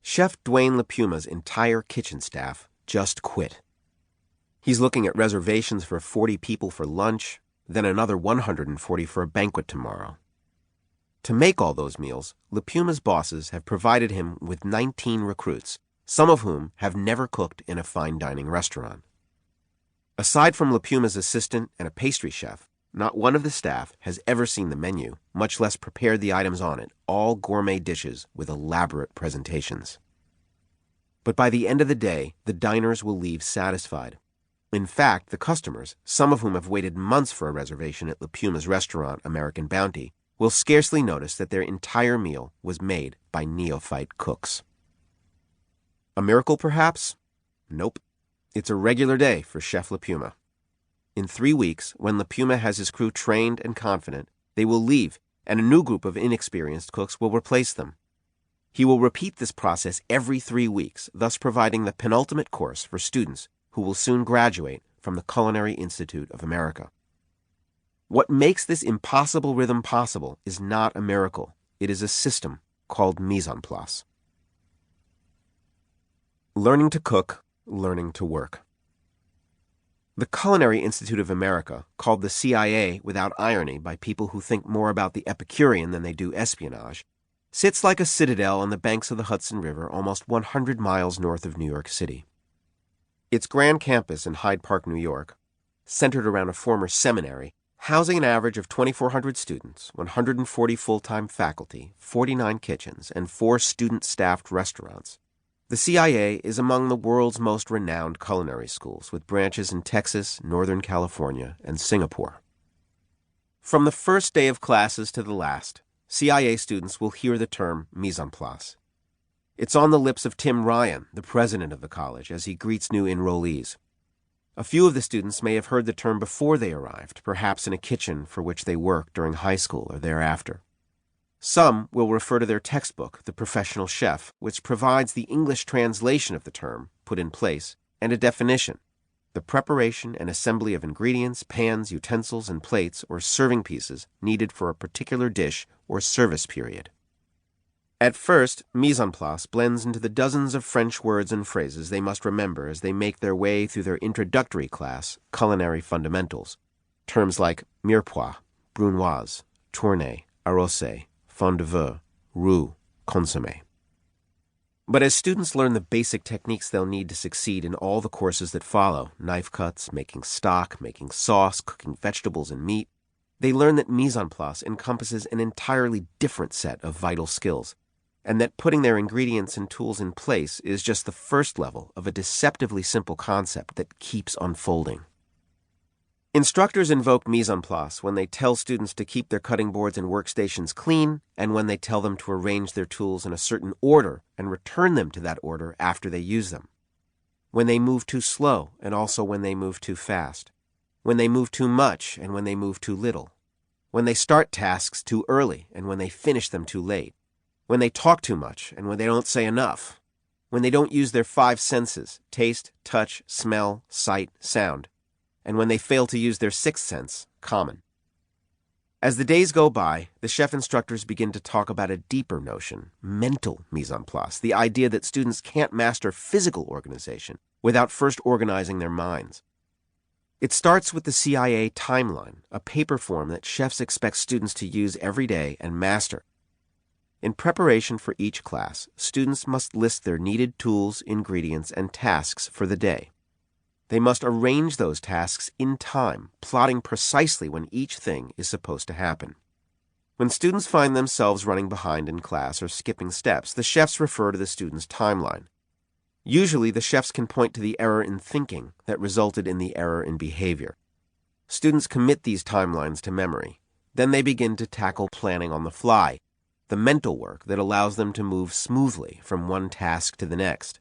Chef Dwayne LaPuma's entire kitchen staff just quit. He's looking at reservations for 40 people for lunch, then another 140 for a banquet tomorrow. To make all those meals, LaPuma's bosses have provided him with 19 recruits, some of whom have never cooked in a fine dining restaurant. Aside from LaPuma's assistant and a pastry chef, not one of the staff has ever seen the menu, much less prepared the items on it, all gourmet dishes with elaborate presentations. But by the end of the day, the diners will leave satisfied. In fact, the customers, some of whom have waited months for a reservation at LaPuma's restaurant, American Bounty, will scarcely notice that their entire meal was made by neophyte cooks. A miracle, perhaps? Nope. It's a regular day for Chef LaPuma. In 3 weeks, when LaPuma has his crew trained and confident, they will leave, and a new group of inexperienced cooks will replace them. He will repeat this process every 3 weeks, thus providing the penultimate course for students who will soon graduate from the Culinary Institute of America. What makes this impossible rhythm possible is not a miracle. It is a system called Mise-En-Place. Learning to cook, learning to work. The Culinary Institute of America, called the CIA without irony by people who think more about the Epicurean than they do espionage, sits like a citadel on the banks of the Hudson River almost 100 miles north of New York City. Its grand campus in Hyde Park, New York, centered around a former seminary, housing an average of 2,400 students, 140 full-time faculty, 49 kitchens, and 4 student-staffed restaurants, the CIA is among the world's most renowned culinary schools, with branches in Texas, Northern California, and Singapore. From the first day of classes to the last, CIA students will hear the term mise-en-place. It's on the lips of Tim Ryan, the president of the college, as he greets new enrollees. A few of the students may have heard the term before they arrived, perhaps in a kitchen for which they worked during high school or thereafter. Some will refer to their textbook, The Professional Chef, which provides the English translation of the term, put in place, and a definition: the preparation and assembly of ingredients, pans, utensils, and plates or serving pieces needed for a particular dish or service period. At first, mise-en-place blends into the dozens of French words and phrases they must remember as they make their way through their introductory class, Culinary Fundamentals. Terms like mirepoix, brunoise, tourné, arrosé, fond de veau, roux, consommé. But as students learn the basic techniques they'll need to succeed in all the courses that follow, knife cuts, making stock, making sauce, cooking vegetables and meat, they learn that mise-en-place encompasses an entirely different set of vital skills, and that putting their ingredients and tools in place is just the first level of a deceptively simple concept that keeps unfolding. Instructors invoke mise-en-place when they tell students to keep their cutting boards and workstations clean, and when they tell them to arrange their tools in a certain order and return them to that order after they use them. When they move too slow, and also when they move too fast. When they move too much, and when they move too little. When they start tasks too early, and when they finish them too late. When they talk too much, and when they don't say enough. When they don't use their 5 senses, taste, touch, smell, sight, sound. And when they fail to use their 6th sense, common. As the days go by, the chef instructors begin to talk about a deeper notion, mental mise-en-place, the idea that students can't master physical organization without first organizing their minds. It starts with the CIA timeline, a paper form that chefs expect students to use every day and master. In preparation for each class, students must list their needed tools, ingredients, and tasks for the day. They must arrange those tasks in time, plotting precisely when each thing is supposed to happen. When students find themselves running behind in class or skipping steps, the chefs refer to the student's timeline. Usually, the chefs can point to the error in thinking that resulted in the error in behavior. Students commit these timelines to memory. Then they begin to tackle planning on the fly, the mental work that allows them to move smoothly from one task to the next.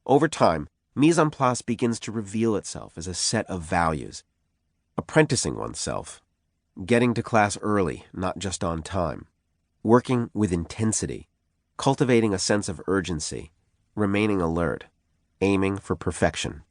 Over time, mise-en-place begins to reveal itself as a set of values. Apprenticing oneself, getting to class early, not just on time, working with intensity, cultivating a sense of urgency, remaining alert, aiming for perfection.